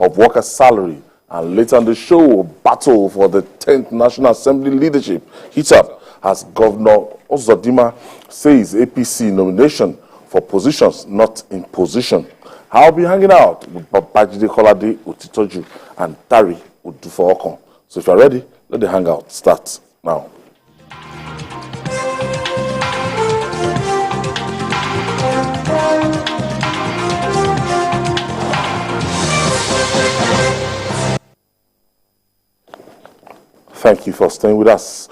of workers' salary. And later on the show, battle for the 10th National Assembly leadership heats up as Governor Uzodinma says APC nomination for positions, not imposition. I'll be hanging out with Babajide Kolade Otitoju and Tari Udufookon. So if you're ready, let the hangout start now. Thank you for staying with us.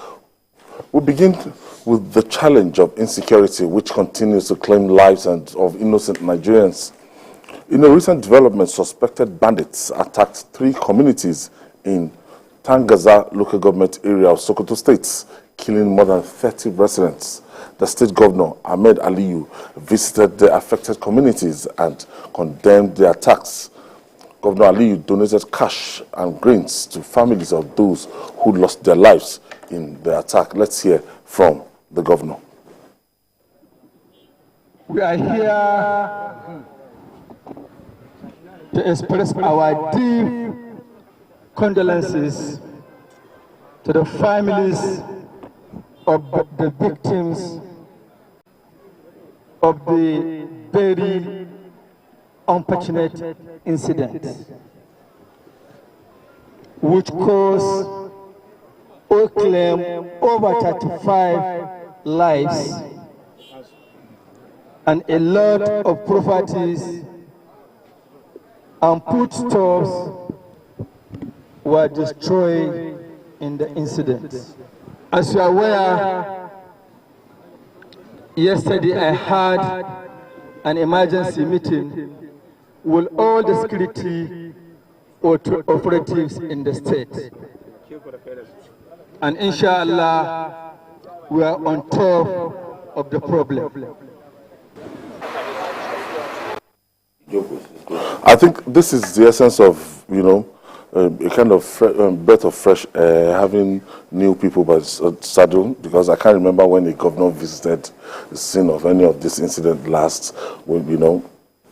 We begin with the challenge of insecurity, which continues to claim lives of innocent Nigerians. In a recent development, suspected bandits attacked 3 communities in Tangaza local government area of Sokoto State, killing more than 30 residents. The state governor, Ahmed Aliyu, visited the affected communities and condemned the attacks. Governor Aliyu donated cash and grains to families of those who lost their lives in the attack. Let's hear from the governor. We are here to express our deep condolences to the families of the victims of the very unfortunate incident, which caused or claimed over 35 lives and a lot of properties and foodstuffs were destroyed in the incident. As you are aware, yesterday I had an emergency meeting with all the security operatives in the state. And inshallah, we are on top of the problem. I think this is the essence of, a kind of breath of fresh air, having new people by saddle, because I can't remember when a governor visited the scene of any of this incident last,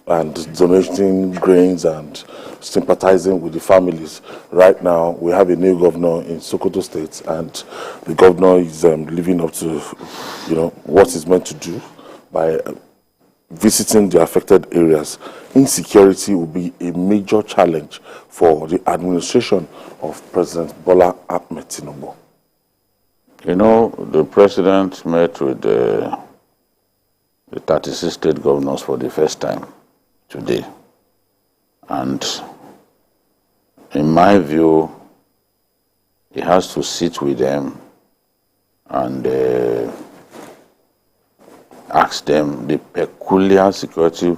and donating grains and sympathizing with the families. Right now, we have a new governor in Sokoto State, and the governor is living up to, what he's meant to do by visiting the affected areas. Insecurity will be a major challenge for the administration of President Bola Ahmed Tinubu. The president met with the 36 state governors for the first time today. And in my view, he has to sit with them and ask them the peculiar security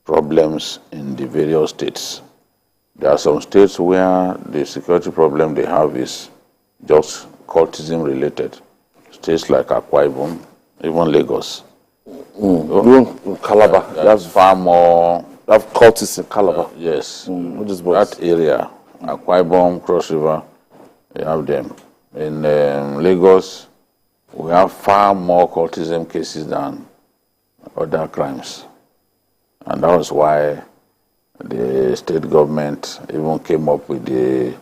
problems in the various states. There are some states where the security problem they have is just cultism related. States like Akwa Ibom, even Lagos. Calabar, that's far more. They have cultists in Calabar. Yes, that area, Akwa Ibom, Cross River, they have them. In Lagos, we have far more cultism cases than other crimes. And that was why the state government even came up with the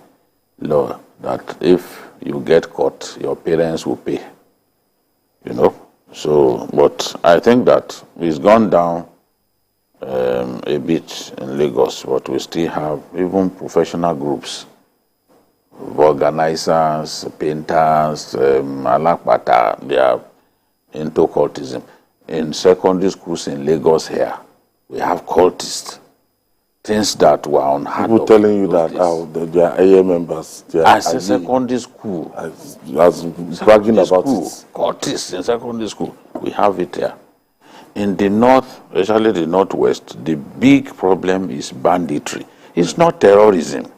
law that if you get caught, your parents will pay. So, but I think that it's gone down a bit in Lagos, but we still have even professional groups, organizers, painters, alakpata, they are into cultism. In secondary schools in Lagos here, we have cultists. Things that were unheard of. People telling you that they are AA members. As a secondary school. As bragging about it. Cultists in secondary school. We have it here. In the north, especially the northwest, the big problem is banditry. It's not terrorism.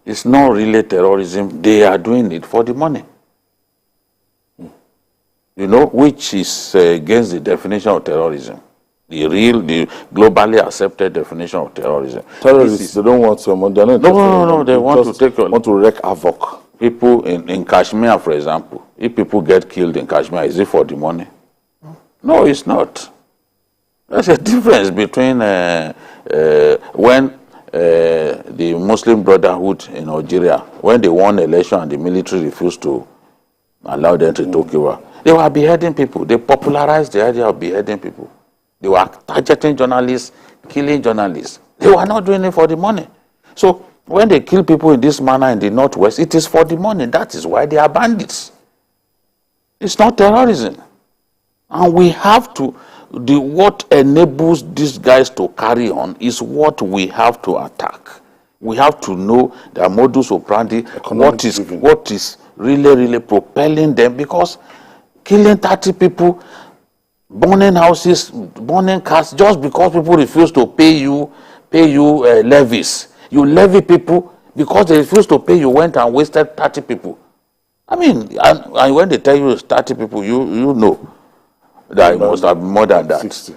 It's not really terrorism. They are doing it for the money. Which is against the definition of terrorism. The globally accepted definition of terrorism. Terrorists, they don't want your money. No, they want to take want to wreak havoc. People in Kashmir, for example, if people get killed in Kashmir, is it for the money? No, it's not. There's a difference between when the Muslim Brotherhood in Algeria, when they won election and the military refused to allow them to take over, they were beheading people. They popularized the idea of beheading people. They were targeting journalists, killing journalists. They were not doing it for the money. So when they kill people in this manner in the Northwest, it is for the money. That is why they are bandits. It's not terrorism. And we have to, what enables these guys to carry on is what we have to attack. We have to know their modus operandi, what is really propelling them, because killing 30 people, burning houses, burning cars, just because people refuse to pay you levies. You levy people because they refuse to pay, you went and wasted 30 people. I mean, and when they tell you it's 30 people, you know that it must have more than that. 60.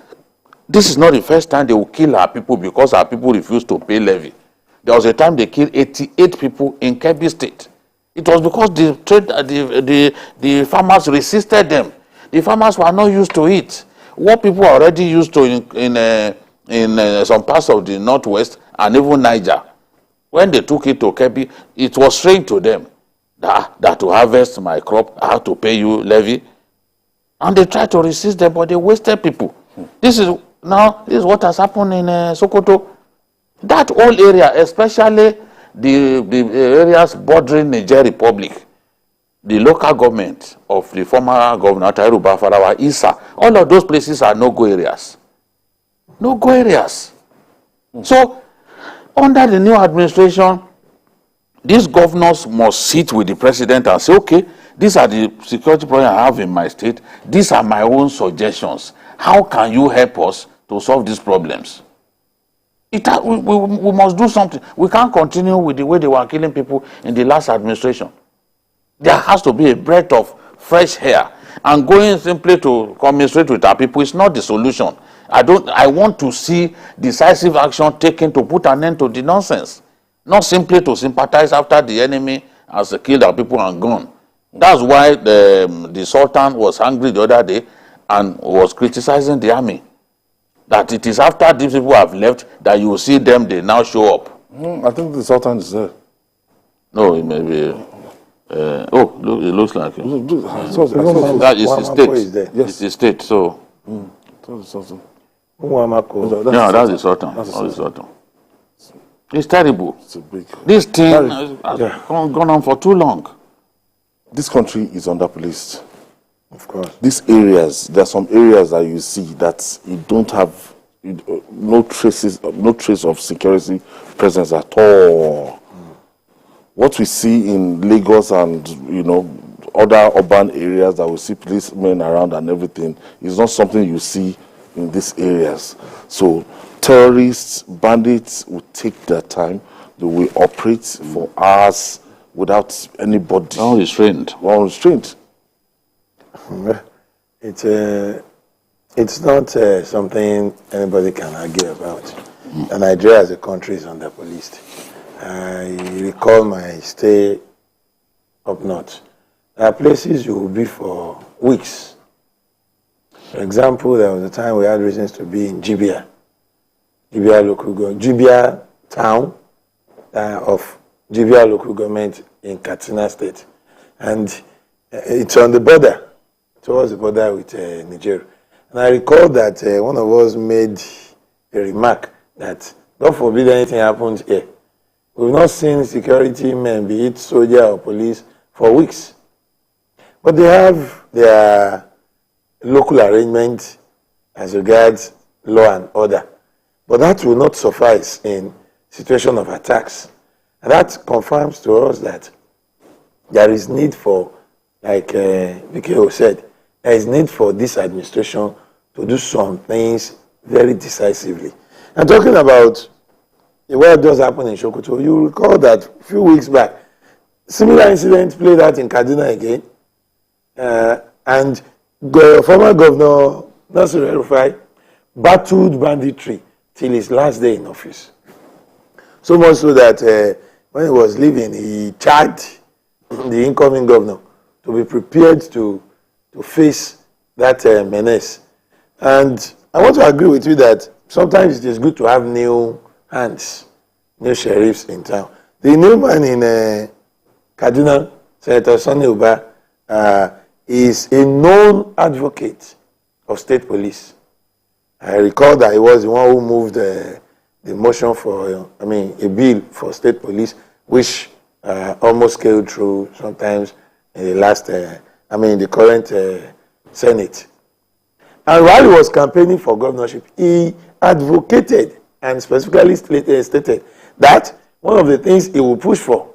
This is not the first time they will kill our people because our people refuse to pay levy. There was a time they killed 88 people in Kebbi State. It was because the farmers resisted them. The farmers were not used to it. What people are already used to in some parts of the Northwest and even Niger, when they took it to Kebbi, it was strange to them that to harvest my crop, I have to pay you levy. And they tried to resist them, but they wasted people. This is what has happened in Sokoto. That whole area, especially the areas bordering Niger Republic, the local government of the former governor, Tairu Bafarawa, Isa, all of those places are no-go areas. No-go areas. So, under the new administration, these governors must sit with the president and say, okay, these are the security problems I have in my state. These are my own suggestions. How can you help us to solve these problems? We must do something. We can't continue with the way they were killing people in the last administration. There has to be a breath of fresh air. And going simply to commiserate with our people is not the solution. I want to see decisive action taken to put an end to the nonsense. Not simply to sympathize after the enemy has killed our people and gone. That's why the Sultan was angry the other day and was criticizing the army. That it is after these people have left that you will see them, they now show up. I think the Sultan is there. No, it may be. Look, it looks like him. That is the state. Yes. It's the state, so. That's the Sultan. Yeah, that's the Sultan. That's the Sultan. It's terrible. It's a big... This thing has gone on for too long. This country is under-policed. Of course. These areas, there are some areas that you see that you don't have no trace of security presence at all. What we see in Lagos and other urban areas that we see policemen around and everything is not something you see in these areas. So terrorists, bandits will take their time. They will operate for hours without anybody. Unrestrained. It's not something anybody can argue about. And Nigeria as a country is under policed. I recall my stay up north. There are places you will be for weeks. For example, there was a time we had reasons to be in Jibia town of Jibia local government in Katsina State. And it's on the border, towards the border with Nigeria. And I recall that one of us made a remark that, God forbid anything happens here. We've not seen security men, be it soldier or police, for weeks. But they have their local arrangement as regards law and order. But that will not suffice in situation of attacks. And that confirms to us that there is need for, like Vikeo said, there is need for this administration to do some things very decisively. And talking about what does happen in Sokoto, you recall that a few weeks back, similar incident played out in Kaduna again. And former Governor Nasir El-Rufai battled banditry till his last day in office. So much so that when he was leaving, he charged the incoming governor to be prepared to face that menace. And I want to agree with you that sometimes it is good to have new hands new sheriffs in town. The new man in Kaduna, Senator Sonny Uba, is a known advocate of state police. I recall that he was the one who moved the motion for, a bill for state police, which almost scaled through sometimes in the last, in the current Senate. And while he was campaigning for governorship, he advocated and specifically stated that one of the things he would push for,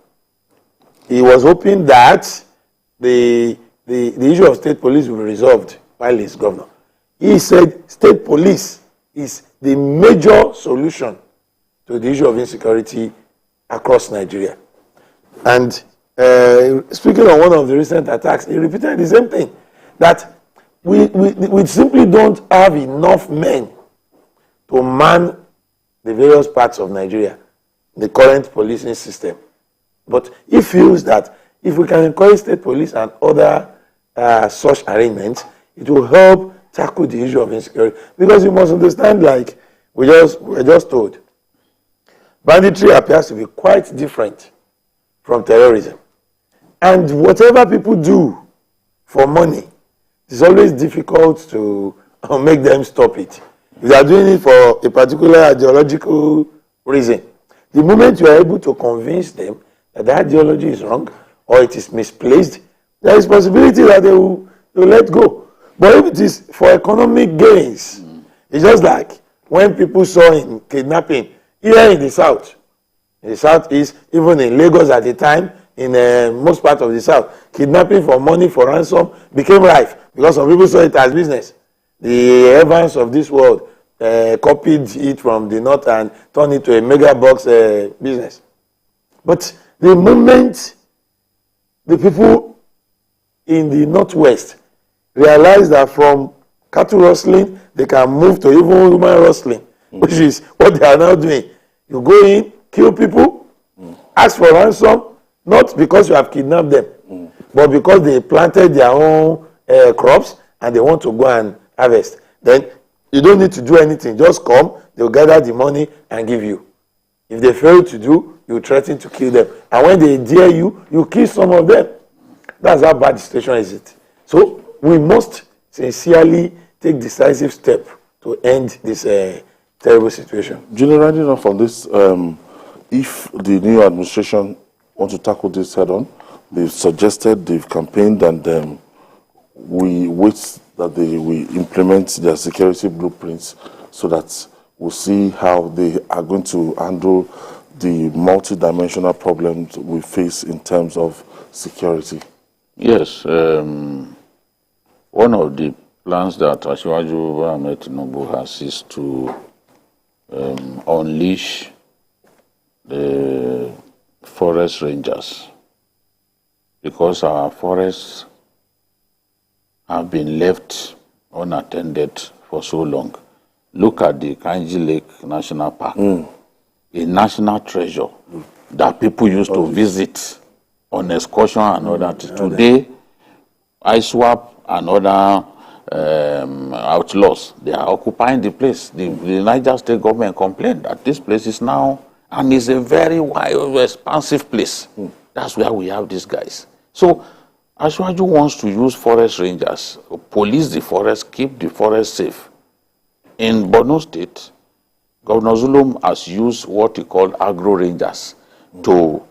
he was hoping that the issue of state police will be resolved while he's governor. He said state police is the major solution to the issue of insecurity across Nigeria. And speaking on one of the recent attacks, he repeated the same thing, that we simply don't have enough men to man the various parts of Nigeria, the current policing system. But he feels that if we can encourage state police and other such arrangements, it will help tackle the issue of insecurity. Because you must understand, like we were just told, banditry appears to be quite different from terrorism. And whatever people do for money, it's always difficult to make them stop it. If they are doing it for a particular ideological reason, the moment you are able to convince them that the ideology is wrong or it is misplaced, there is possibility that they will let go. But if it is for economic gains, it's just like when people saw in kidnapping here in the southeast, even in Lagos at the time, in most parts of the south, kidnapping for money for ransom became rife because some people saw it as business. The Evans of this world copied it from the north and turned it to a mega box business. But the moment the people in the northwest realized that from cattle rustling, they can move to even human rustling, which is what they are now doing. You go in, kill people, ask for ransom, not because you have kidnapped them, but because they planted their own crops and they want to go and harvest. Then you don't need to do anything. Just come, they'll gather the money and give you. If they fail to do, you threaten to kill them. And when they dare you, you kill some of them. That's how bad the situation is. So we must sincerely take decisive steps to end this terrible situation. Generally, enough on this, if the new administration wants to tackle this head on, they've suggested, they've campaigned, and we wait that they will implement their security blueprints so that we'll see how they are going to handle the multidimensional problems we face in terms of security. Yes, one of the plans that Asiwaju Ahmed Tinubu has is to unleash the forest rangers, because our forests have been left unattended for so long. Look at the Kainji Lake National Park, a national treasure that people used to visit on excursion and all that. Today, ISWAP and other outlaws, they are occupying the place. The Niger State government complained that this place is now, and it's a very wide, expansive place. That's where we have these guys. So Asiwaju wants to use forest rangers, police the forest, keep the forest safe. In Borno State, Governor Zulum has used what he called agro rangers to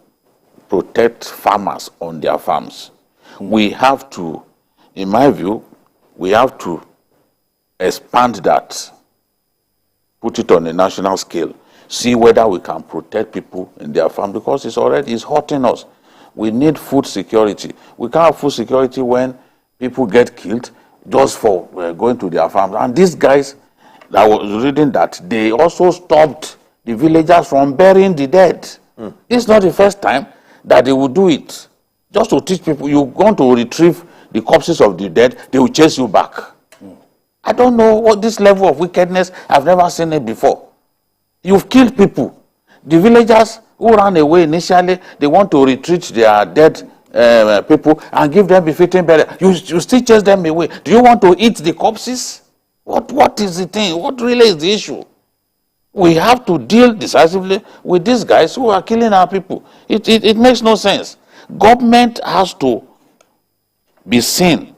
protect farmers on their farms. We have to, in my view, we have to expand that, put it on a national scale, see whether we can protect people in their farm, because it's hurting us. We need food security. We can't have food security when people get killed just for going to their farms. And these guys, that was reading that, they also stopped the villagers from burying the dead. It's not the first time that they will do it. Just to teach people, you're going to retrieve the corpses of the dead, they will chase you back. I don't know what this level of wickedness, I've never seen it before. You've killed people. The villagers who ran away initially, they want to retreat their dead people and give them befitting burial. You still chase them away. Do you want to eat the corpses? What is the thing? What really is the issue? we have to deal decisively with these guys who are killing our people. It makes no sense. Government has to be seen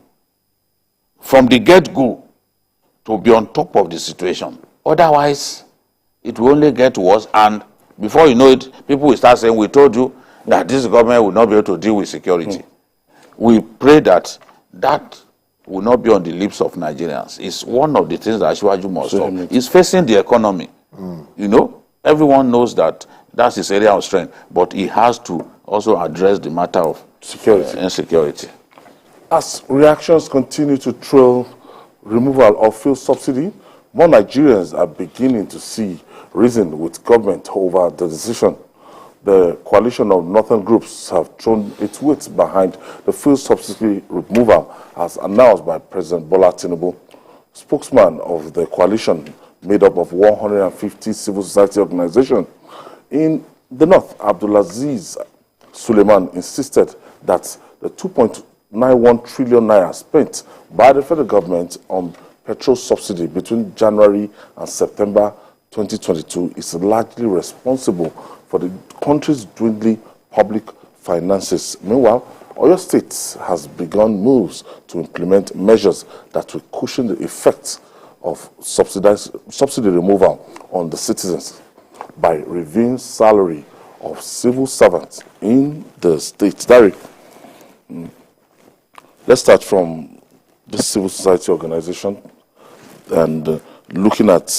from the get-go to be on top of the situation. Otherwise, it will only get worse, and before you know it, people will start saying, we told you that this government will not be able to deal with security. We pray that that will not be on the lips of Nigerians. It's one of the things that Asiwaju must solve. It's facing the economy. You know, everyone knows that that's his area of strength, but he has to also address the matter of insecurity. As reactions continue to trail removal of fuel subsidy, more Nigerians are beginning to see reason with government over the decision. The coalition of northern groups have thrown its weight behind the fuel subsidy removal as announced by President Bola Tinubu. Spokesman of the coalition, made up of 150 civil society organizations in the north, Abdulaziz Suleiman, insisted that the 2.91 trillion naira spent by the federal government on petrol subsidy between January and September 2022 is largely responsible for the country's dwindling public finances. Meanwhile, Oyo State has begun moves to implement measures that will cushion the effects of subsidy removal on the citizens by reviewing salary of civil servants in the state. Dari, let's start from the civil society organization and looking at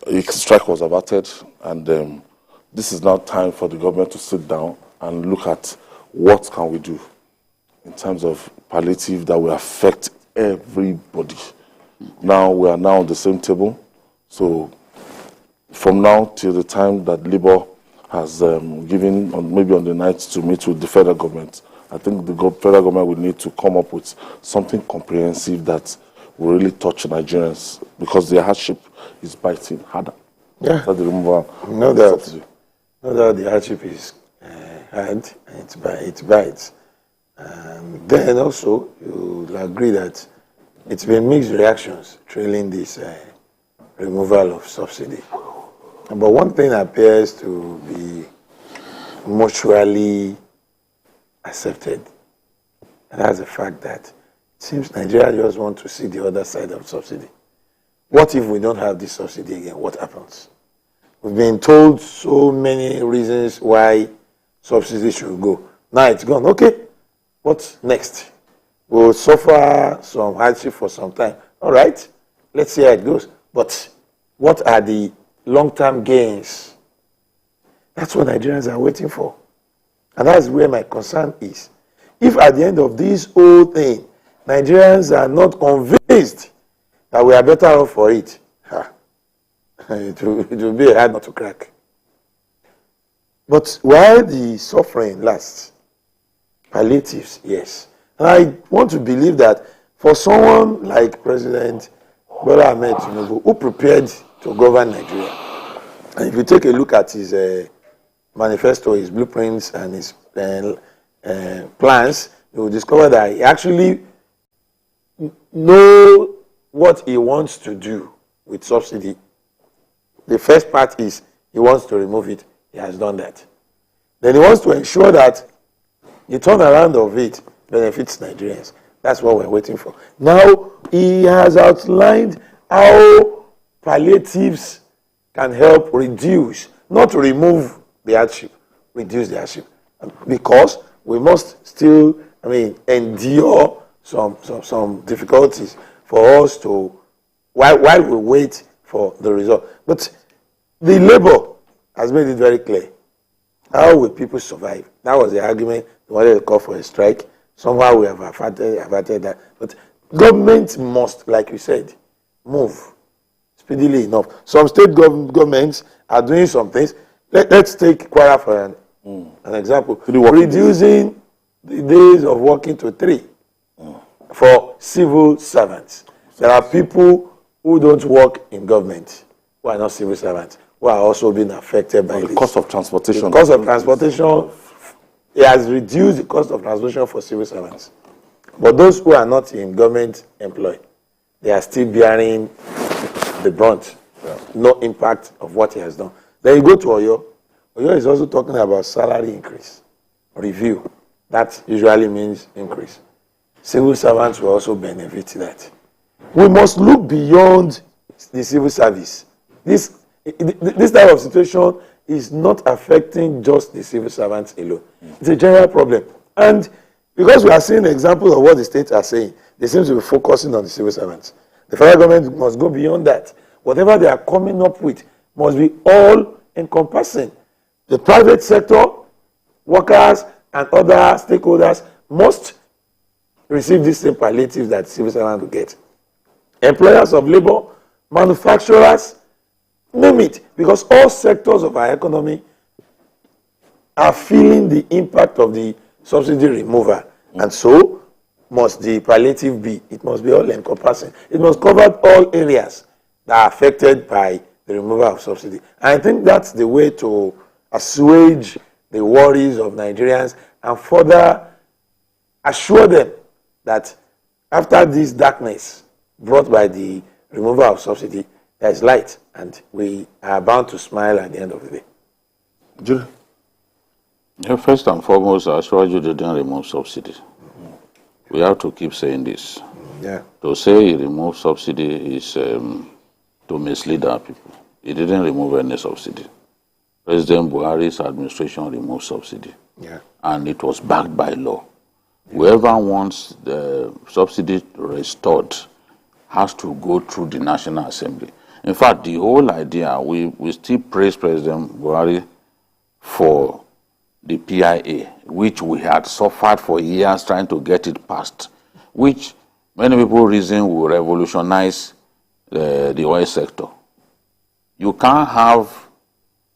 a strike was averted, and this is now time for the government to sit down and look at what can we do in terms of palliative that will affect everybody. Now we are now on the same table, so from now till the time that Labour has given, maybe on the night, to meet with the federal government, I think the federal government will need to come up with something comprehensive that will really touch Nigerians, because their hardship is biting harder. Yeah. So the removal. No doubt. No doubt the hardship is hard, and it bites. And then also, you'll agree that it's been mixed reactions trailing this removal of subsidy. But one thing appears to be mutually accepted, and that's the fact that it seems Nigeria just want to see the other side of subsidy. What if we don't have this subsidy again? What happens? We've been told so many reasons why subsidy should go. Now it's gone. Okay, what's next? We'll suffer some hardship for some time. All right, let's see how it goes. But what are the long-term gains? That's what Nigerians are waiting for. And that's where my concern is. If at the end of this whole thing, Nigerians are not convinced that we are better off for it, it will be a hard nut to crack. But while the suffering lasts, palliatives, yes. And I want to believe that for someone like President Bola Ahmed Tinubu, who prepared to govern Nigeria, and if you take a look at his manifesto, his blueprints, and his plans, you will discover that he actually knows what he wants to do with subsidy. The first part is he wants to remove it. He has done that. Then he wants to ensure that the turnaround of it benefits Nigerians. That's what we're waiting for. Now, he has outlined how palliatives can help reduce, not remove the hardship, reduce the hardship. Because we must still, endure some difficulties for us to, while we wait for the result. But the Labour has made it very clear. How will people survive? That was the argument. They wanted to call for a strike. Somehow we have averted that. But government must, like you said, move speedily enough. Some state governments are doing some things. Let's take Kwara for an example. Reducing the days of working to 3 for civil servants. There are people who don't work in government, who are not civil servants, who are also being affected by the cost of transportation. The cost of transportation, it has reduced the cost of transportation for civil servants. But those who are not in government employ, they are still bearing the brunt no impact of what he has done. Then you go to Oyo. Oyo is also talking about salary increase, review. That usually means increase. Civil servants will also benefit that. We must look beyond the civil service. This type of situation is not affecting just the civil servants alone. It's a general problem. And because we are seeing examples of what the states are saying, they seem to be focusing on the civil servants. The federal government must go beyond that. Whatever they are coming up with must be all-encompassing. The private sector, workers, and other stakeholders must receive the same palliatives that civil servants will get. Employers of labor, manufacturers, name it, because all sectors of our economy are feeling the impact of the subsidy removal. And so must the palliative be. It must be all-encompassing. It must cover all areas that are affected by the removal of subsidy. And I think that's the way to assuage the worries of Nigerians and further assure them that after this darkness brought by the removal of subsidy, there is light, and we are bound to smile at the end of the day. Julie? Yeah, first and foremost, I assure you they didn't remove subsidy. We have to keep saying this. Yeah. To say he removed subsidy is to mislead our people. He didn't remove any subsidy. President Buhari's administration removed subsidy. Yeah. And it was backed by law. Whoever wants the subsidy restored has to go through the National Assembly. In fact, the whole idea, we still praise President Buhari for the PIA, which we had suffered for years trying to get it passed, which many people reason will revolutionize the oil sector. You can't have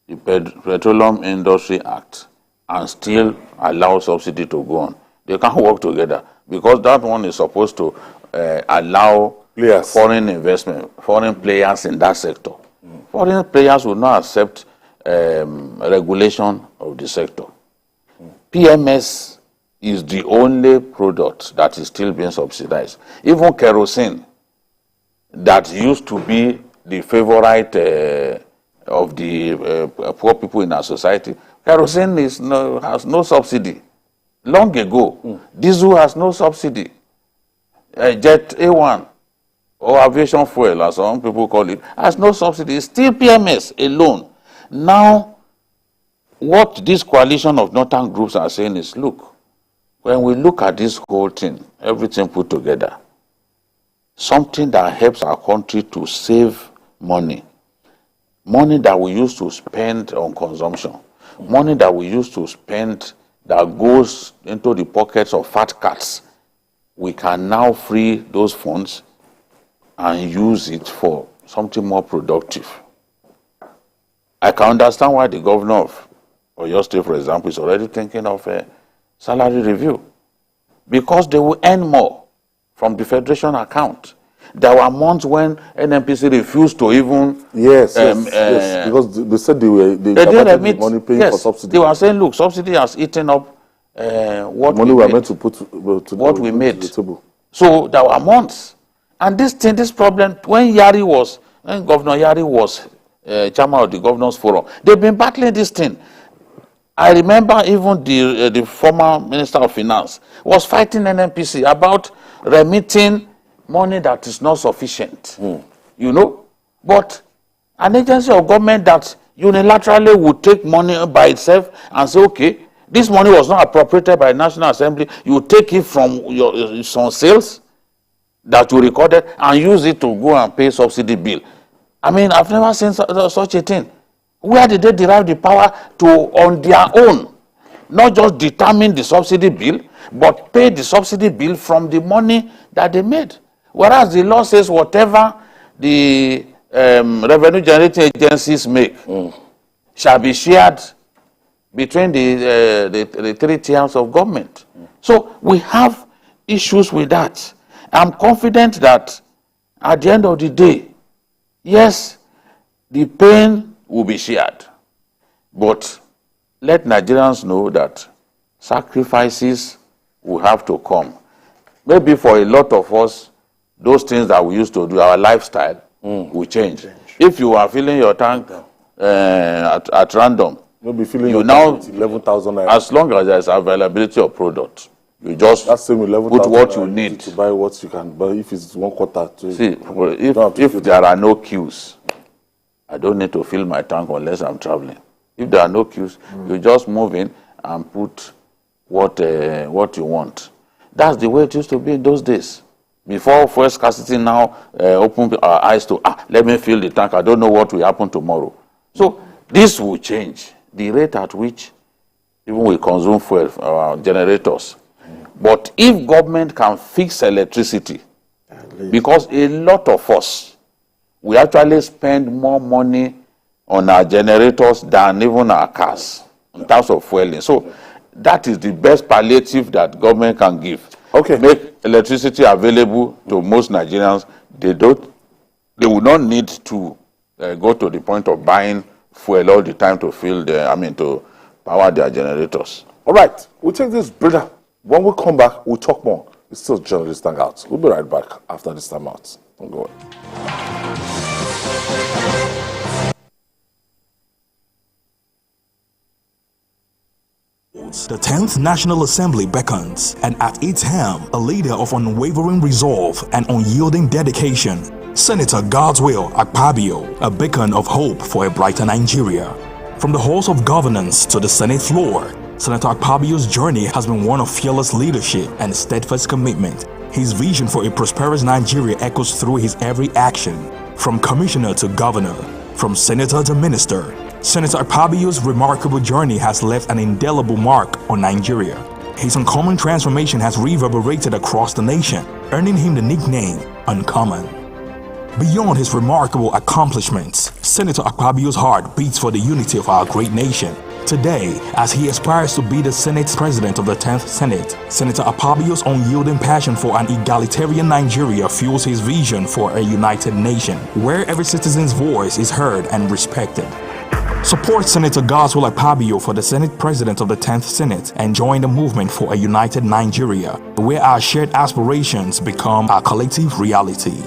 the Petroleum Industry Act and still allow subsidy to go on. They can't work together because that one is supposed to allow foreign investment, foreign players in that sector. Foreign players will not accept regulation of the sector. PMS is the only product that is still being subsidized. Even kerosene, that used to be the favorite of the poor people in our society, kerosene has no subsidy. Long ago, diesel has no subsidy. Jet A1, or aviation fuel, as some people call it, has no subsidy. It's still PMS alone. Now, what this coalition of northern groups are saying is, look, when we look at this whole thing, everything put together, something that helps our country to save money, money that we used to spend on consumption, money that we used to spend that goes into the pockets of fat cats, we can now free those funds and use it for something more productive. I can understand why the governor of Oyo State, for example, is already thinking of a salary review, because they will earn more from the federation account. There were months when NNPC refused to even... Yes, because they said they didn't admit money paying for subsidy. They were saying, look, subsidy has eaten up what money we were made, meant to put to what we made. the table. So there were months. And this problem, when Governor Yari was chairman of the Governors Forum, they've been battling this thing. I remember even the former Minister of Finance was fighting NNPC about remitting money that is not sufficient, you know. But an agency of government that unilaterally would take money by itself and say, okay, this money was not appropriated by the National Assembly, you take it from some sales that you recorded and use it to go and pay subsidy bill. I mean, I've never seen such a thing. Where did they derive the power to, on their own, not just determine the subsidy bill, but pay the subsidy bill from the money that they made? Whereas the law says whatever the revenue generating agencies make shall be shared between the three tiers of government. So we have issues with that. I'm confident that at the end of the day, yes, the pain will be shared. But let Nigerians know that sacrifices will have to come. Maybe for a lot of us, those things that we used to do, our lifestyle, will change. If you are filling your tank at random, you'll be filling you your now tank with 11,000 naira. As long as there's availability of product, you just That's same 11,000 put what you naira need to buy what you can. But if it's 1 quarter, see, if there are no queues, I don't need to fill my tank unless I'm traveling. If there are no queues, you just move in and put what you want. That's the way it used to be in those days. Before fuel scarcity now open our eyes to, let me fill the tank. I don't know what will happen tomorrow. So this will change. The rate at which even we consume fuel, our generators. But if government can fix electricity, because a lot of us, we actually spend more money on our generators than even our cars in terms of fueling. So that is the best palliative that government can give. Okay. Make electricity available to most Nigerians. They will not need to go to the point of buying fuel all the time to to power their generators. All right, we'll take this breather. When we come back, we'll talk more. It's still Journalist Hangout. We'll be right back after this time out. Don't go away. The 10th National Assembly beckons, and at its helm, a leader of unwavering resolve and unyielding dedication, Senator Godswill Akpabio, a beacon of hope for a brighter Nigeria. From the halls of governance to the Senate floor, Senator Akpabio's journey has been one of fearless leadership and steadfast commitment. His vision for a prosperous Nigeria echoes through his every action, from commissioner to governor, from senator to minister. Senator Akpabio's remarkable journey has left an indelible mark on Nigeria. His uncommon transformation has reverberated across the nation, earning him the nickname Uncommon. Beyond his remarkable accomplishments, Senator Akpabio's heart beats for the unity of our great nation. Today, as he aspires to be the Senate's president of the 10th Senate, Senator Akpabio's unyielding passion for an egalitarian Nigeria fuels his vision for a united nation, where every citizen's voice is heard and respected. Support Senator Godswill Akpabio for the Senate President of the 10th Senate and join the movement for a united Nigeria, where our shared aspirations become our collective reality.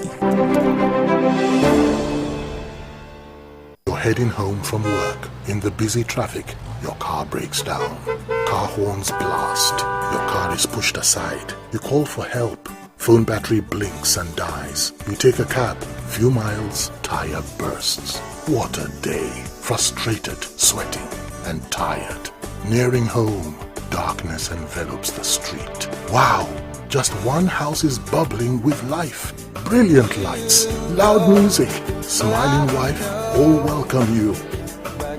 You're heading home from work. In the busy traffic, your car breaks down. Car horns blast. Your car is pushed aside. You call for help. Phone battery blinks and dies. You take a cab. Few miles, tire bursts. What a day. Frustrated, sweating, and tired. Nearing home, darkness envelops the street. Wow! Just one house is bubbling with life. Brilliant lights, loud music, smiling wife, all welcome you.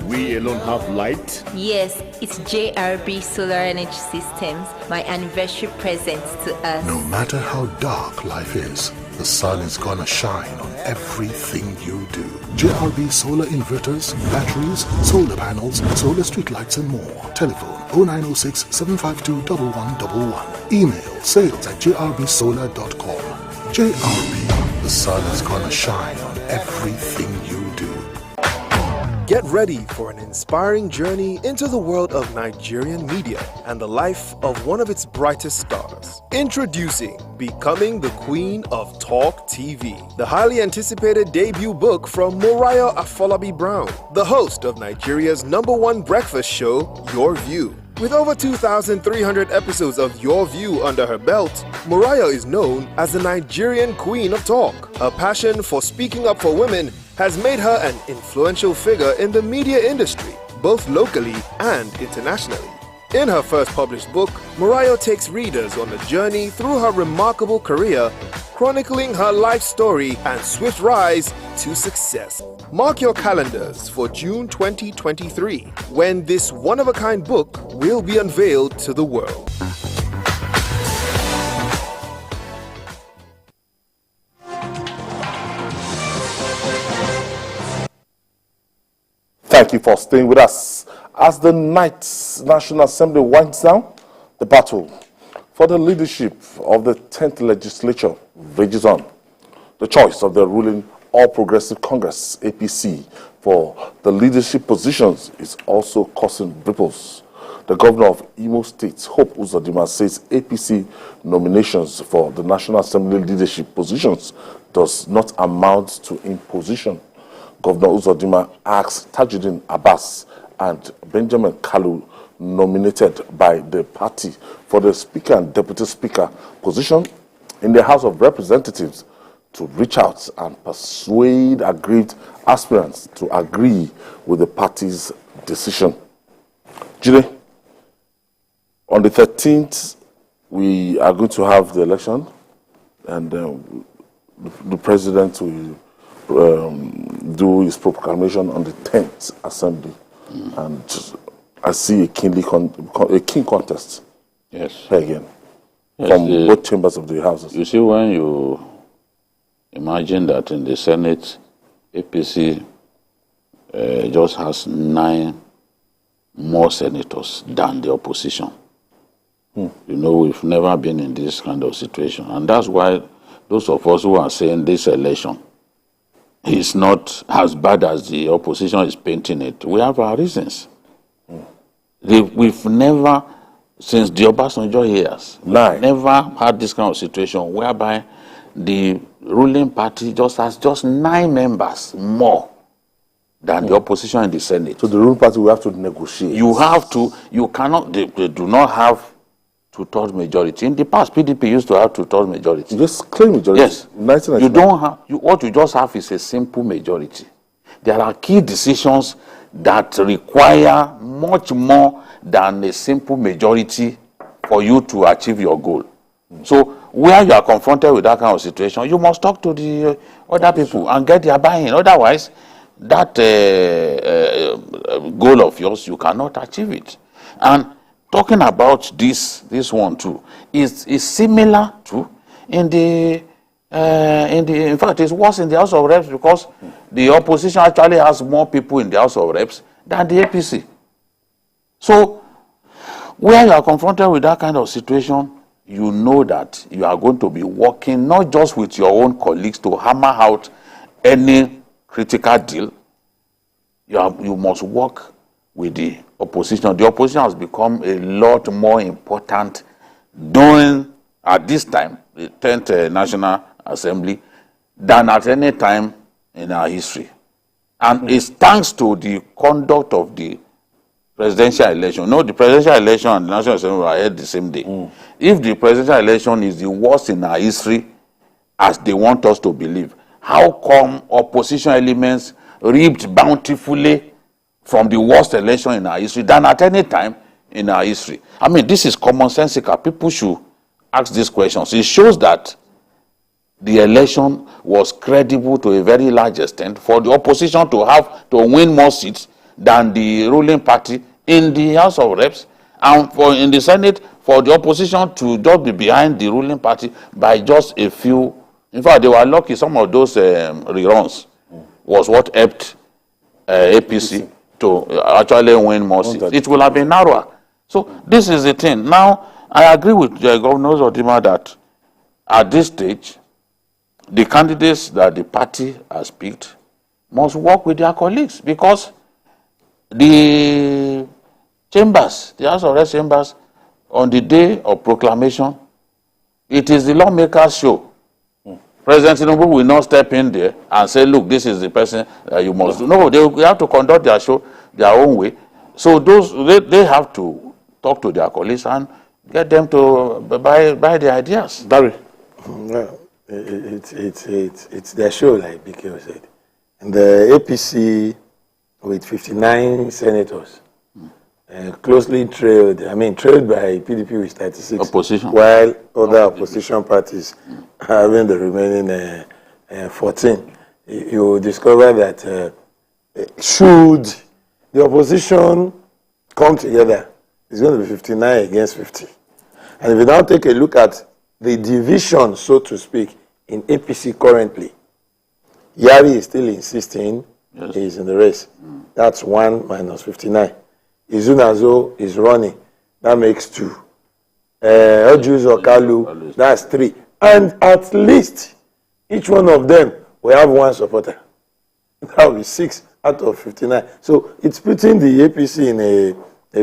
We alone have light? Yes, it's JRB Solar Energy Systems, my anniversary present to us. No matter how dark life is, the sun is gonna shine on everything you do. JRB solar inverters, batteries, solar panels, solar streetlights and more. Telephone 0906 752 1111. Email sales@jrbsolar.com. JRB, the sun is gonna shine on everything you do. Get ready for an inspiring journey into the world of Nigerian media and the life of one of its brightest stars. Introducing Becoming the Queen of Talk TV, the highly anticipated debut book from Moriah Afolabi Brown, the host of Nigeria's #1 breakfast show, Your View. With over 2,300 episodes of Your View under her belt, Moriah is known as the Nigerian Queen of Talk. Her passion for speaking up for women has made her an influential figure in the media industry, both locally and internationally. In her first published book, Moriah takes readers on a journey through her remarkable career, chronicling her life story and swift rise to success. Mark your calendars for June 2023, when this one-of-a-kind book will be unveiled to the world. Thank you for staying with us. As the night's National Assembly winds down, the battle for the leadership of the 10th legislature rages on. The choice of the ruling All Progressive Congress, APC, for the leadership positions is also causing ripples. The governor of Imo State, Hope Uzodinma, says APC nominations for the National Assembly leadership positions does not amount to imposition. Governor Uzodinma asked Tajuddin Abbas and Benjamin Kalu, nominated by the party for the Speaker and Deputy Speaker position in the House of Representatives, to reach out and persuade aggrieved aspirants to agree with the party's decision. Jide, on the 13th, we are going to have the election, and the president will do his proclamation on the 10th assembly. And I see a keen contest. Yes. Again. Yes, from both chambers of the houses. You see, when you imagine that in the Senate, APC just has 9 more senators than the opposition. You know, we've never been in this kind of situation. And that's why those of us who are saying this election is not as bad as the opposition is painting it, we have our reasons. We've never, since the Obasanjo years, never had this kind of situation whereby the ruling party just has 9 members more than the opposition in the Senate. So the ruling party will have to negotiate. You have to, you cannot, they do not have 2/3 majority. In the past, PDP used to have 2/3 majority. You just claim majority. Yes. You don't have, what you just have is a simple majority. There are key decisions that require much more than a simple majority for you to achieve your goal. So where you are confronted with that kind of situation, you must talk to the other people and get their buy-in. Otherwise, that goal of yours, you cannot achieve it. And talking about this one too, is similar to in fact, it's worse in the House of Reps, because the opposition actually has more people in the House of Reps than the APC. So, where you are confronted with that kind of situation, you know that you are going to be working not just with your own colleagues to hammer out any critical deal. You must work with the opposition. The opposition has become a lot more important during, at this time, the 10th National Assembly, than at any time in our history. And it's thanks to the conduct of the presidential election. No, the presidential election and the National Assembly were held the same day. If the presidential election is the worst in our history, as they want us to believe, how come opposition elements reaped bountifully from the worst election in our history than at any time in our history? I mean, this is commonsensical. People should ask these questions. It shows that the election was credible to a very large extent for the opposition to win more seats than the ruling party in the House of Reps, and in the Senate for the opposition to just be behind the ruling party by just a few. In fact, they were lucky. Some of those reruns was what helped APC to actually win more seats. It will have been narrower. So this is the thing. Now, I agree with Governor Uzodinma that at this stage, the candidates that the party has picked must work with their colleagues, because the chambers, the House of Reps chambers, on the day of proclamation, it is the lawmakers' show. President Tinubu will not step in there and say, look, this is the person that you must do. No, they have to conduct their show their own way. So they have to talk to their colleagues and get them to buy their ideas. Barry? Well, it's their show, like BK said. And the APC, with 59 senators, closely trailed by PDP with 36. Opposition. While other opposition parties having the remaining 14. You discover that should the opposition come together, it's going to be 59 against 50. And if you now take a look at the division, so to speak, in APC currently, Yari is still insisting he's in the race. That's 1 minus 59. Izunazo is running. That makes 2. Ojus or Kalu, that's 3. And at least each one of them will have 1 supporter. That will be 6 out of 59. So it's putting the APC in a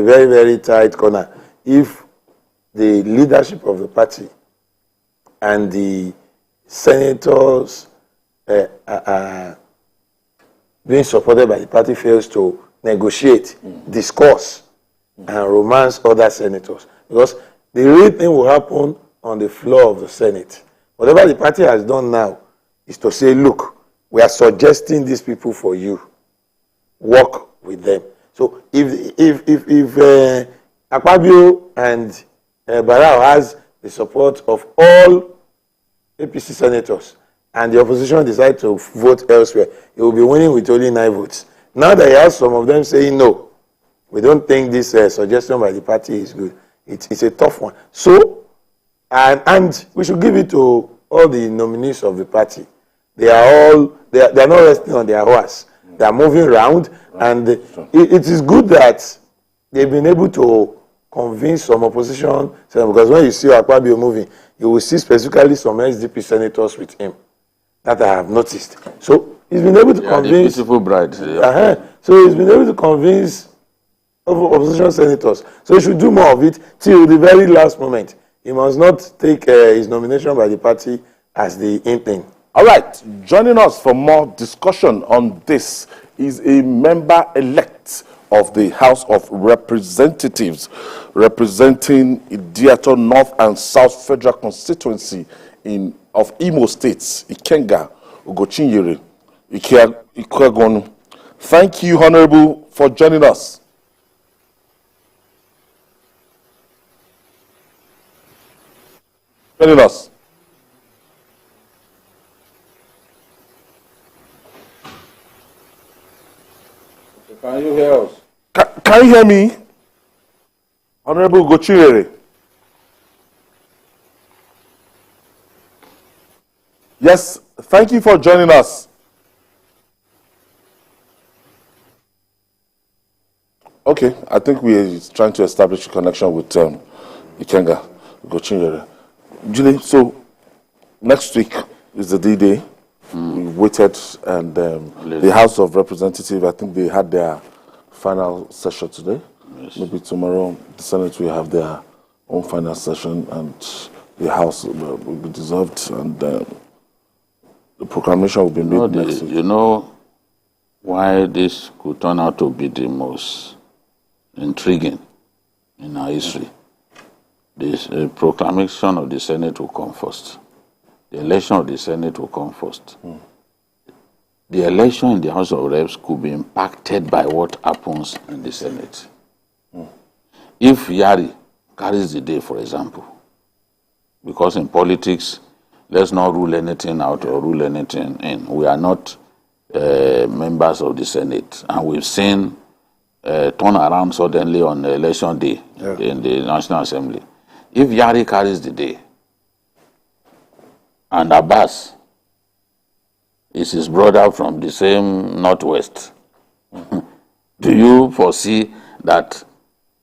very, very tight corner. If the leadership of the party and the senators being supported by the party fails to negotiate, discuss, and romance other senators. Because the real thing will happen on the floor of the Senate. Whatever the party has done now is to say, look, we are suggesting these people for you. Work with them. So if Akpabio and Barao has the support of all APC senators and the opposition decide to vote elsewhere, he will be winning with only 9 votes. Now that he has some of them saying no, we don't think this suggestion by the party is good. It's a tough one. So, and we should give it to all the nominees of the party. They are not resting on their horse. They are moving around, and it is good that they've been able to convince some opposition, because when you see Akpabio moving, you will see specifically some SDP senators with him that I have noticed. So he's been able to convince. Beautiful bride. So he's been able to convince opposition senators. So he should do more of it till the very last moment. He must not take his nomination by the party as the in thing. All right, joining us for more discussion on this is a member-elect of the House of Representatives representing Idiato North and South Federal Constituency of Imo States, Ikenga, Ugochinyere, Ikwegonu. Thank you, Honorable, for joining us. Joining us. Can you hear us? Can you hear me? Honorable Ugochinyere. Yes, thank you for joining us. Okay, I think we are trying to establish a connection with Ikenga, Ugochinyere. Julie, so next week is the D-Day. We waited, and the House of Representatives, I think they had their final session today. Yes. Maybe tomorrow the Senate will have their own final session, and the House will be dissolved, and the proclamation will be made next week. You know why this could turn out to be the most intriguing in our history? This proclamation of the Senate will come first. The election of the Senate will come first. The election in the House of Reps could be impacted by what happens in the Senate. If Yari carries the day, for example, because in politics, let's not rule anything out or rule anything in. We are not members of the Senate, and we've seen turn around suddenly on the election day in the National Assembly. If Yari carries the day, and Abbas is his brother from the same Northwest, do you foresee that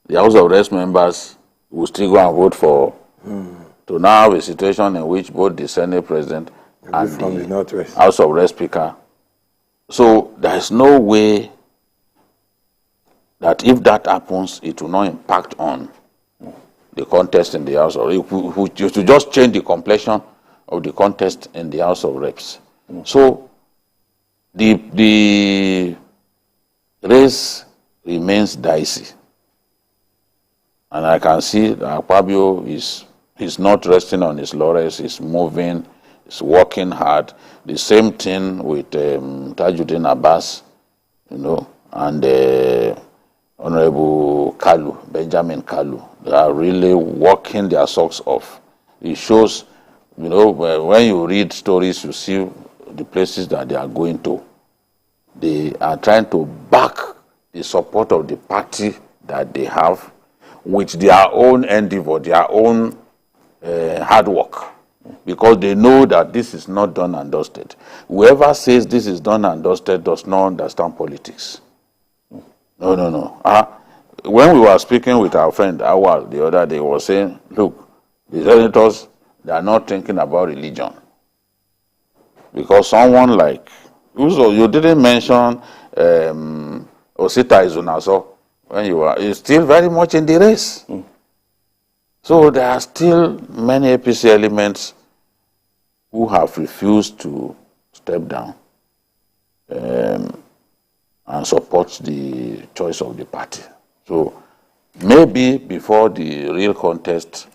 the House of Reps members will still go and vote for to now have a situation in which both the Senate President and the Northwest House of Reps Speaker? So there is no way that if that happens, it will not impact on the contest in the House, or it will just change the complexion of the contest in the House of Reps. So the race remains dicey. And I can see that Akpabio is not resting on his laurels, he's moving, he's working hard. The same thing with Tajuddin Abbas, and Honorable Kalu, Benjamin Kalu. They are really working their socks off. It shows, when you read stories, you see the places that they are going to. They are trying to back the support of the party that they have with their own endeavor, their own hard work, because they know that this is not done and dusted. Whoever says this is done and dusted does not understand politics. No. When we were speaking with our friend Awal the other day, he was saying, look, the senators, they are not thinking about religion. Because someone like Uzo, you didn't mention Osita Izunaso when you were, he's still very much in the race. So there are still many APC elements who have refused to step down. and support the choice of the party. So maybe before the real contest,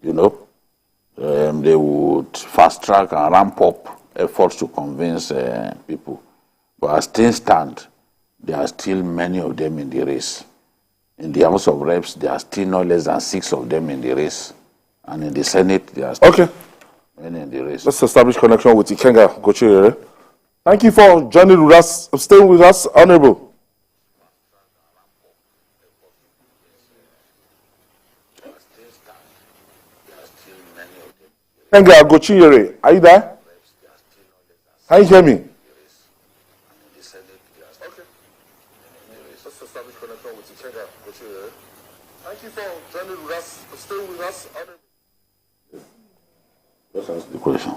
they would fast track and ramp up efforts to convince people. But as things stand, there are still many of them in the race. In the House of Reps, there are still no less than 6 of them in the race. And in the Senate, there are still many in the race. Let's establish connection with Ikenga Gochire. Thank you for joining with us, staying with us, Honorable. Ikenga Gochire, are you there? Can you hear me? Let's establish connection with Ikenga Gochire. Thank you for joining with us, staying with us, Honorable. Let's ask the question.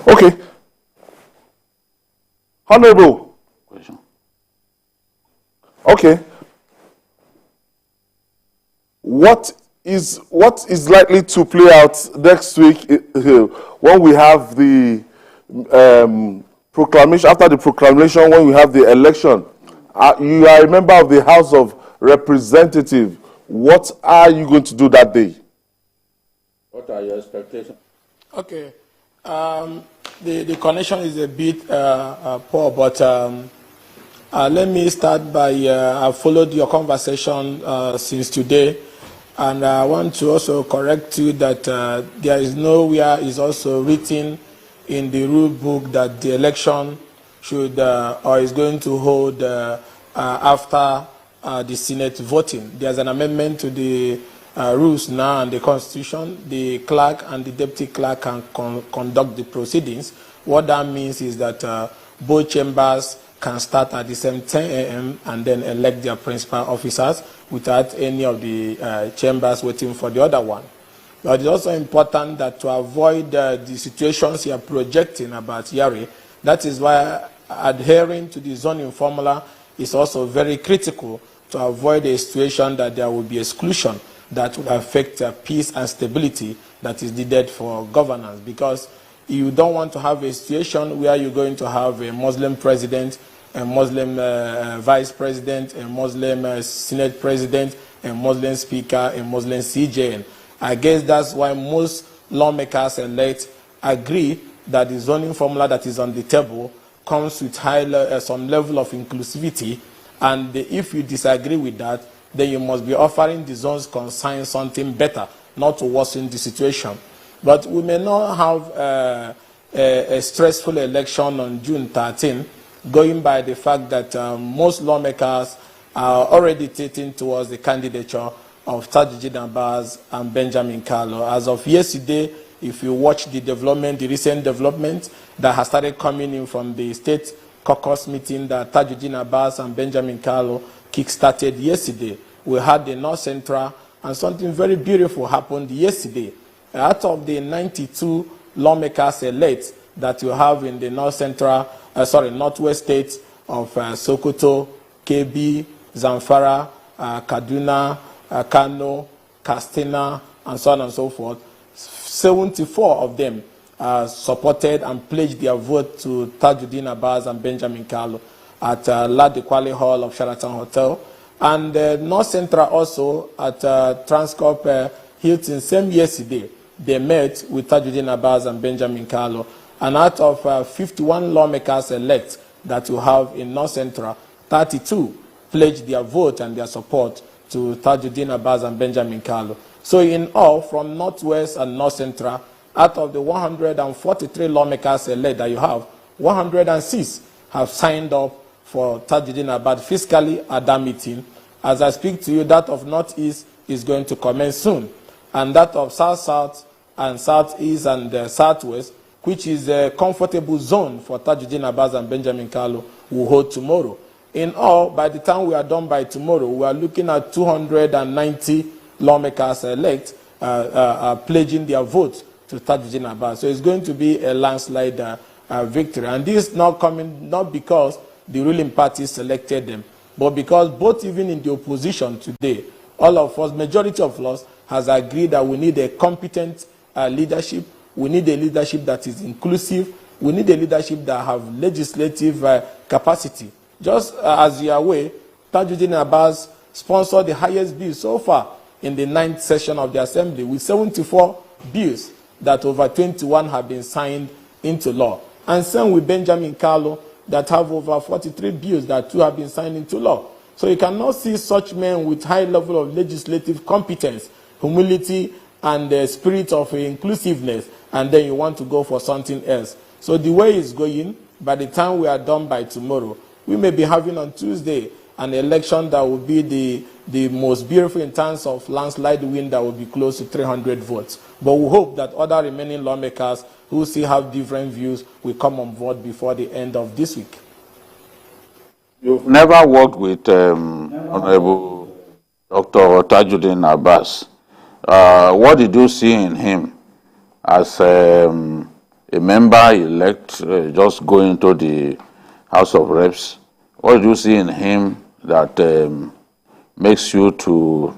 Okay. Honorable. Question. Okay. What is likely to play out next week when we have the proclamation, after the proclamation, when we have the election? You are a member of the House of Representatives. What are you going to do that day? What are your expectations? Okay. The connection is a bit poor, but let me start by I followed your conversation since today, and I want to also correct you that there is nowhere is also written in the rule book that the election should or is going to hold after the Senate voting. There's an amendment to the rules now and the Constitution. The clerk and the deputy clerk can conduct the proceedings. What that means is that both chambers can start at the same 10 a.m. and then elect their principal officers without any of the chambers waiting for the other one. But it's also important that to avoid the situations you are projecting about Yari, that is why adhering to the zoning formula is also very critical to avoid a situation that there will be exclusion that will affect peace and stability that is needed for governance. Because you don't want to have a situation where you're going to have a Muslim president, a Muslim vice president, a Muslim Senate president, a Muslim speaker, a Muslim CJN. I guess that's why most lawmakers elect agree that the zoning formula that is on the table comes with some level of inclusivity, and if you disagree with that, then you must be offering the zones concerned something better, not to worsen the situation. But we may not have a stressful election on June 13, going by the fact that most lawmakers are already tilting towards the candidature of Tajudeen Abbas and Benjamin Kalu. As of yesterday, if you watch the recent development that has started coming in from the state caucus meeting that Tajudeen Abbas and Benjamin Kalu kick-started yesterday, we had the North Central, and something very beautiful happened yesterday. Out of the 92 lawmakers elect that you have in the Northwest states of Sokoto, Kebbi, Zamfara, Kaduna, Kano, Katsina, and so on and so forth, 74 of them supported and pledged their vote to Tajudeen Abbas and Benjamin Kalu at Ladi Kwale Hall of Sheraton Hotel. And North Central also at Transcorp Hilton, same yesterday, they met with Tajudeen Abbas and Benjamin Kalu. And out of 51 lawmakers elect that you have in North Central, 32 pledged their vote and their support to Tajudeen Abbas and Benjamin Kalu. So in all, from Northwest and North Central, out of the 143 lawmakers elect that you have, 106 have signed up for Tajudeen Abbas fiscally at that meeting. As I speak to you, that of Northeast is going to commence soon. And that of South-South and Southeast and Southwest, which is a comfortable zone for Tajudeen Abbas and Benjamin Kalu, will hold tomorrow. In all, by the time we are done by tomorrow, we are looking at 290 lawmakers elect pledging their votes to Tajudeen Abbas. So it's going to be a landslide victory. And this is not coming not because the ruling party selected them, but because both even in the opposition today, all of us, majority of us, has agreed that we need a competent leadership. We need a leadership that is inclusive. We need a leadership that have legislative capacity. Just as you are aware, Tajuddin Abbas sponsored the highest bill so far in the 9th session of the Assembly, with 74 bills that over 21 have been signed into law. And same with Benjamin Carlo, that have over 43 bills that too have been signed into law. So you cannot see such men with high level of legislative competence, humility, and the spirit of inclusiveness, and then you want to go for something else. So the way it's going, by the time we are done by tomorrow, we may be having on Tuesday an election that will be the most beautiful in terms of landslide win, that will be close to 300 votes. But we hope that other remaining lawmakers who still have different views will come on board before the end of this week. You've never worked with Honorable Dr. Tajuddin Abbas. What did you see in him as a member-elect just going to the House of Reps? What did you see in him that makes you to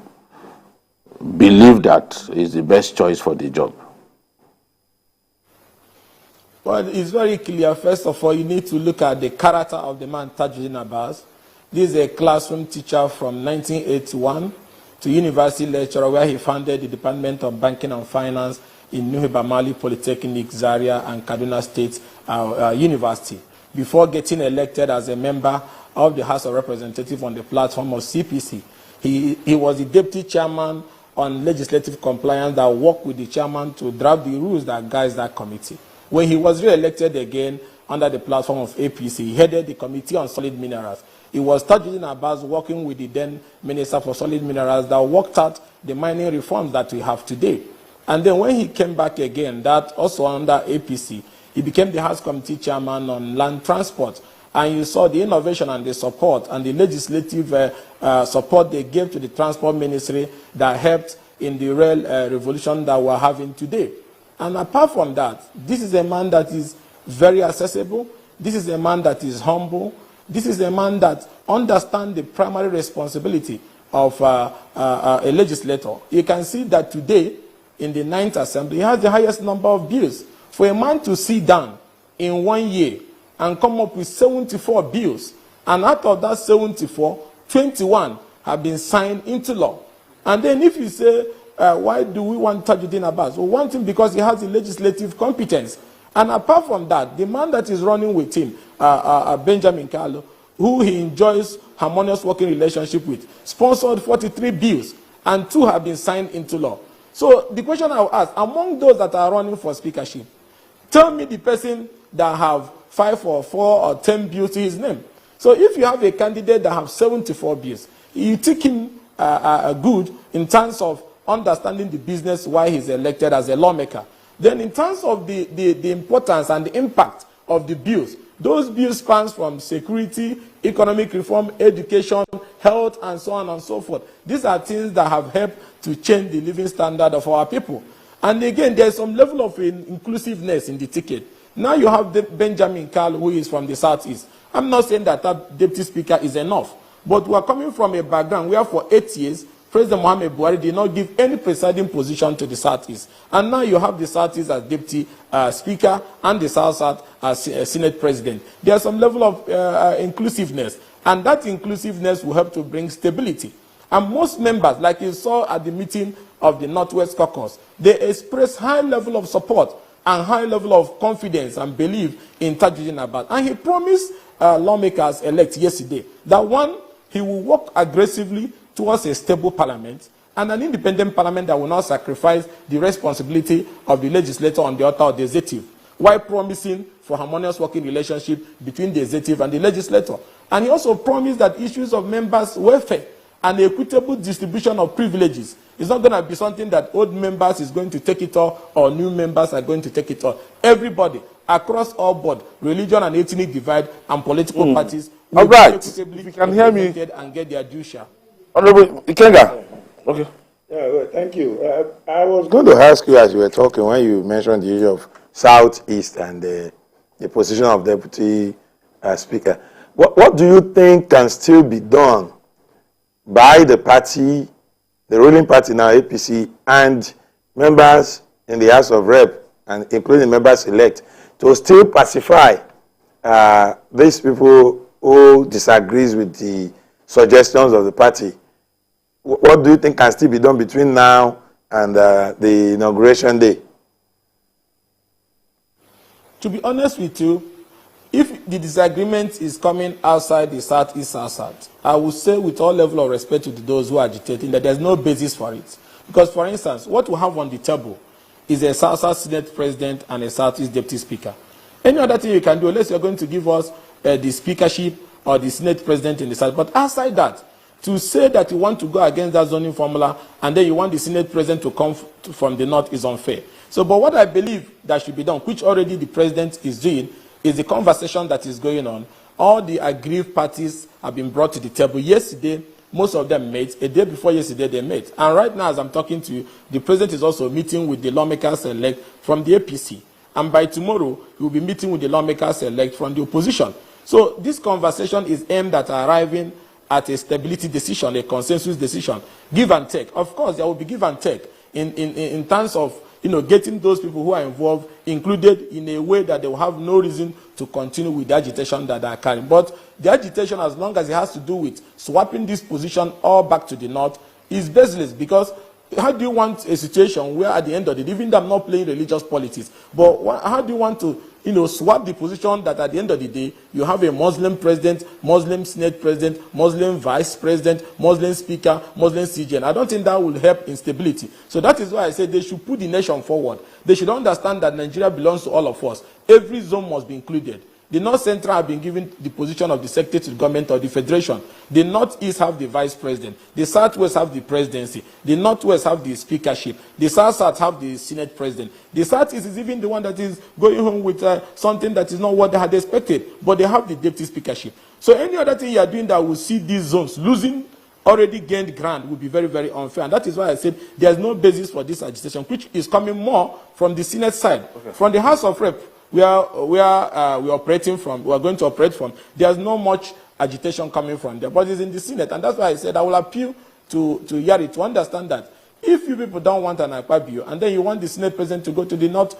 believe that he's the best choice for the job? Well, it's very clear. First of all, you need to look at the character of the man, Tajuddin Abbas. This is a classroom teacher from 1981 to university lecturer, where he founded the Department of Banking and Finance in Nuhu Bamali Polytechnic, Zaria, and Kaduna State University, before getting elected as a member of the House of Representatives on the platform of CPC. He was the deputy chairman on legislative compliance that worked with the chairman to draft the rules that guides that committee. When he was re-elected again under the platform of APC, he headed the Committee on Solid Minerals. It was Tajuddin Abbas working with the then Minister for Solid Minerals that worked out the mining reforms that we have today. And then when he came back again, that also under APC, he became the House Committee Chairman on Land Transport. And you saw the innovation and the support and the legislative support they gave to the Transport Ministry that helped in the rail revolution that we're having today. And apart from that, this is a man that is very accessible. This is a man that is humble. This is a man that understands the primary responsibility of a legislator. You can see that today, in the 9th Assembly, he has the highest number of bills. For a man to sit down in 1 year and come up with 74 bills, and out of that 74, 21 have been signed into law. And then if you say, why do we want Tajuddin Abbas? We want him because he has the legislative competence. And apart from that, the man that is running with him, Benjamin Carlo, who he enjoys harmonious working relationship with, sponsored 43 bills, and 2 have been signed into law. So the question I will ask, among those that are running for speakership, tell me the person that have 5 or 4 or 10 bills to his name. So if you have a candidate that have 74 bills, you take him good in terms of understanding the business why he's elected as a lawmaker. Then in terms of the importance and the impact of the bills, those bills span from security, economic reform, education, health, and so on and so forth. These are things that have helped to change the living standard of our people. And again, there's some level of inclusiveness in the ticket. Now you have Benjamin Carlo, who is from the Southeast. I'm not saying that deputy speaker is enough, but we are coming from a background where for 8 years, President Muhammad Buhari did not give any presiding position to the Southeast. And now you have the Southeast as deputy speaker and the South as Senate president. There's some level of inclusiveness, and that inclusiveness will help to bring stability. And most members, like you saw at the meeting of the Northwest Caucus, they express high level of support and high level of confidence and belief in Tajuddin Abbas. And he promised lawmakers elect yesterday that one, he will work aggressively towards a stable parliament and an independent parliament that will not sacrifice the responsibility of the legislator on the altar of the executive, while promising for harmonious working relationship between the executive and the legislator. And he also promised that issues of members' welfare and equitable distribution of privileges is not going to be something that old members is going to take it all or new members are going to take it all. Everybody, across all board, religion and ethnic divide and political parties will be equitably if you can hear me and get their due share. Honorable Ikenga. Okay. Yeah, well, thank you. I was going to ask you as you were talking when you mentioned the issue of Southeast and the position of deputy speaker. What do you think can still be done by the party, the ruling party now, APC, and members in the House of Rep, and including members elect, to still pacify these people who disagrees with the suggestions of the party. What do you think can still be done between now and the inauguration day? To be honest with you, if the disagreement is coming outside the Southeast South, I would say with all level of respect to those who are agitating that there's no basis for it. Because, for instance, what we have on the table is a South Senate President and a Southeast Deputy Speaker. Any other thing you can do, unless you're going to give us the speakership or the Senate President in the South. But outside that, to say that you want to go against that zoning formula and then you want the Senate President to come from the North is unfair. So, but what I believe that should be done, which already the President is doing, is the conversation that is going on. All the aggrieved parties have been brought to the table. Yesterday, most of them met. A day before yesterday, they met. And right now, as I'm talking to you, the President is also meeting with the lawmakers elect from the APC. And by tomorrow, he will be meeting with the lawmakers elect from the opposition. So this conversation is aimed at arriving at a stability decision, a consensus decision, give and take. Of course, there will be give and take in terms of getting those people who are involved included in a way that they will have no reason to continue with the agitation that they are carrying. But the agitation, as long as it has to do with swapping this position all back to the North, is baseless. Because how do you want a situation where at the end of the day, even though I'm not playing religious politics, but how do you want to swap the position that at the end of the day, you have a Muslim president, Muslim Senate president, Muslim vice president, Muslim speaker, Muslim CGN. I don't think that will help instability. So that is why I say they should put the nation forward. They should understand that Nigeria belongs to all of us. Every zone must be included. The North Central have been given the position of the Secretary to the government or the Federation. The Northeast have the Vice President. The Southwest have the Presidency. The Northwest have the Speakership. The South have the Senate President. The Southeast is even the one that is going home with something that is not what they had expected, but they have the Deputy Speakership. So any other thing you are doing that will see these zones losing already gained ground will be very, very unfair. And that is why I said there's no basis for this agitation, which is coming more from the Senate side. Okay. From the House of Rep, we are operating from, we are going to operate from, there's no much agitation coming from there, but it's in the Senate. And that's why I said I will appeal to Yari to understand that if you people don't want an Akpabio and then you want the Senate President to go to the North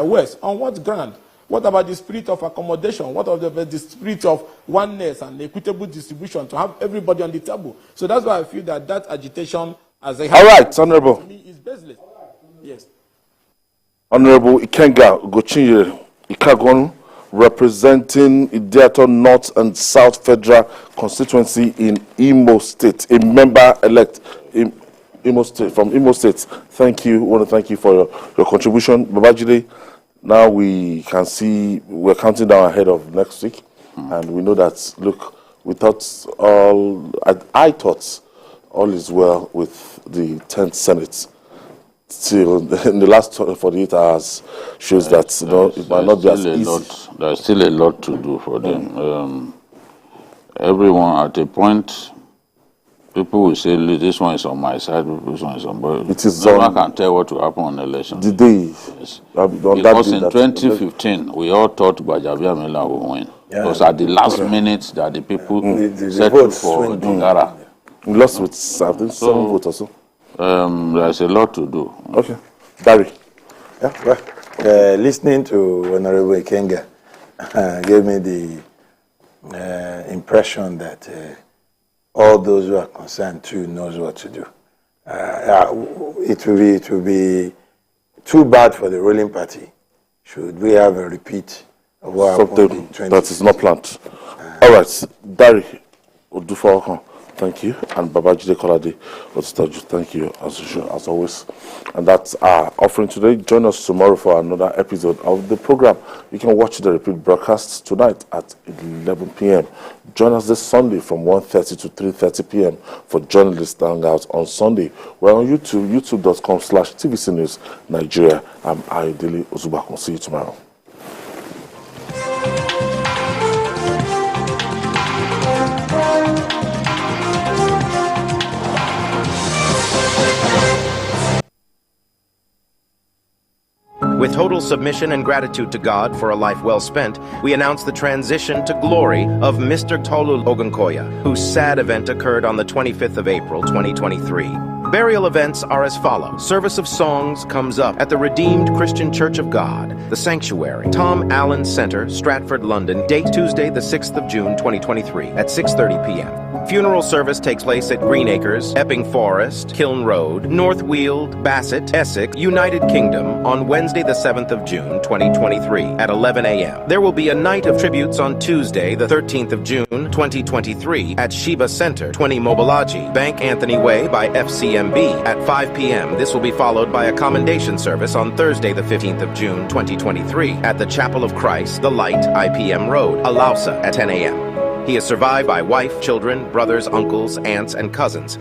West, on what ground? What about the spirit of accommodation? What about the spirit of oneness and equitable distribution to have everybody on the table? So that's why I feel that agitation as a... All right, Honorable. To me is baseless. Yes. Honorable Ikenga Gochinye Ikagonu, representing Idiato North and South Federal Constituency in Imo State, a member-elect in Imo State, from Imo State. Thank you. I want to thank you for your contribution. Babajide, now we can see we're counting down ahead of next week, and we know that, look, we thought I thought all is well with the 10th Senate. Still, in the last 48 hours shows that it might not be as easy. There's still a lot to do for them. Everyone at a point, people will say, this one is on my side, this one is on my side. It is no one can tell what will happen on election. The day. Yes. Because in 2015, we all thought Gbajabiamila would win. Yeah. It was at the last minute that the people settled for Dongara. We lost with 7 votes or so. There's a lot to do. Okay. Barry. Yeah, well, listening to Honorable Ikenga gave me the impression that all those who are concerned too knows what to do. It will be too bad for the ruling party should we have a repeat of what happened in 2020. That is not planned. All right, Barry Odufo. Thank you. And Babajide Kolade, thank you as usual, as always. And that's our offering today. Join us tomorrow for another episode of the program. You can watch the repeat broadcast tonight at 11 p.m. Join us this Sunday from 1:30 to 3:30 p.m. for Journalist Hangout on Sunday. We're on YouTube, youtube.com/TVC News Nigeria. I'm Ayodele Ozubakun. See you tomorrow. With total submission and gratitude to God for a life well spent, we announce the transition to glory of Mr. Tolu Ogunkoya, whose sad event occurred on the 25th of April, 2023. Burial events are as follows. Service of songs comes up at the Redeemed Christian Church of God, the Sanctuary, Tom Allen Center, Stratford, London. Date Tuesday, the 6th of June, 2023 at 6:30 p.m. Funeral service takes place at Greenacres, Epping Forest, Kiln Road, North Weald, Bassett, Essex, United Kingdom on Wednesday, the 7th of June, 2023 at 11 a.m. There will be a night of tributes on Tuesday, the 13th of June, 2023 at Sheba Center, 20 Mobolaji, Bank Anthony Way by FCMB at 5 p.m. This will be followed by a commendation service on Thursday, the 15th of June, 2023 at the Chapel of Christ, The Light, IPM Road, Alausa at 10 a.m. He is survived by wife, children, brothers, uncles, aunts, and cousins.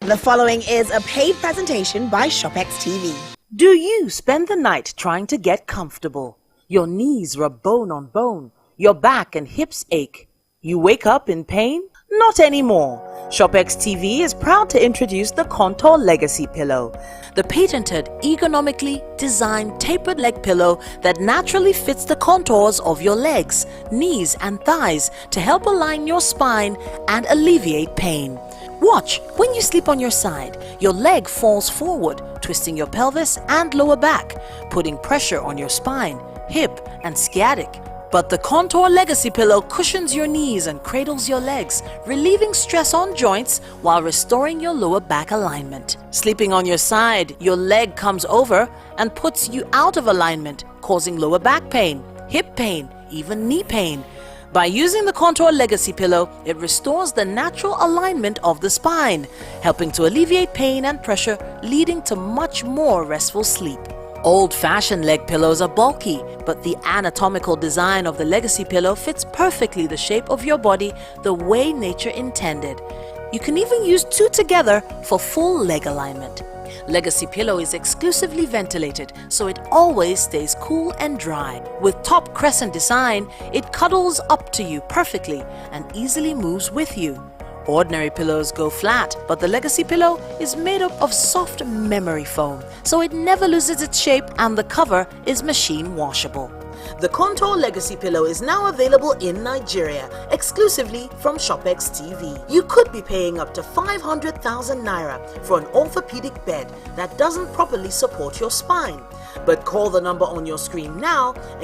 The following is a paid presentation by ShopX TV. Do you spend the night trying to get comfortable? Your knees rub bone on bone. Your back and hips ache. You wake up in pain? Not anymore. ShopX TV is proud to introduce the Contour Legacy Pillow, the patented, ergonomically designed tapered leg pillow that naturally fits the contours of your legs, knees, and thighs to help align your spine and alleviate pain. Watch, when you sleep on your side, your leg falls forward, twisting your pelvis and lower back, putting pressure on your spine, hip, and sciatic. But the Contour Legacy Pillow cushions your knees and cradles your legs, relieving stress on joints while restoring your lower back alignment. Sleeping on your side, your leg comes over and puts you out of alignment, causing lower back pain, hip pain, even knee pain. By using the Contour Legacy Pillow, it restores the natural alignment of the spine, helping to alleviate pain and pressure, leading to much more restful sleep. Old-fashioned leg pillows are bulky, but the anatomical design of the Legacy Pillow fits perfectly the shape of your body the way nature intended. You can even use two together for full leg alignment. Legacy Pillow is exclusively ventilated, so it always stays cool and dry. With top crescent design, it cuddles up to you perfectly and easily moves with you. Ordinary pillows go flat, but the Legacy Pillow is made up of soft memory foam, so it never loses its shape and the cover is machine washable. The Contour Legacy Pillow is now available in Nigeria, exclusively from ShopX TV. You could be paying up to 500,000 naira for an orthopedic bed that doesn't properly support your spine. But call the number on your screen now and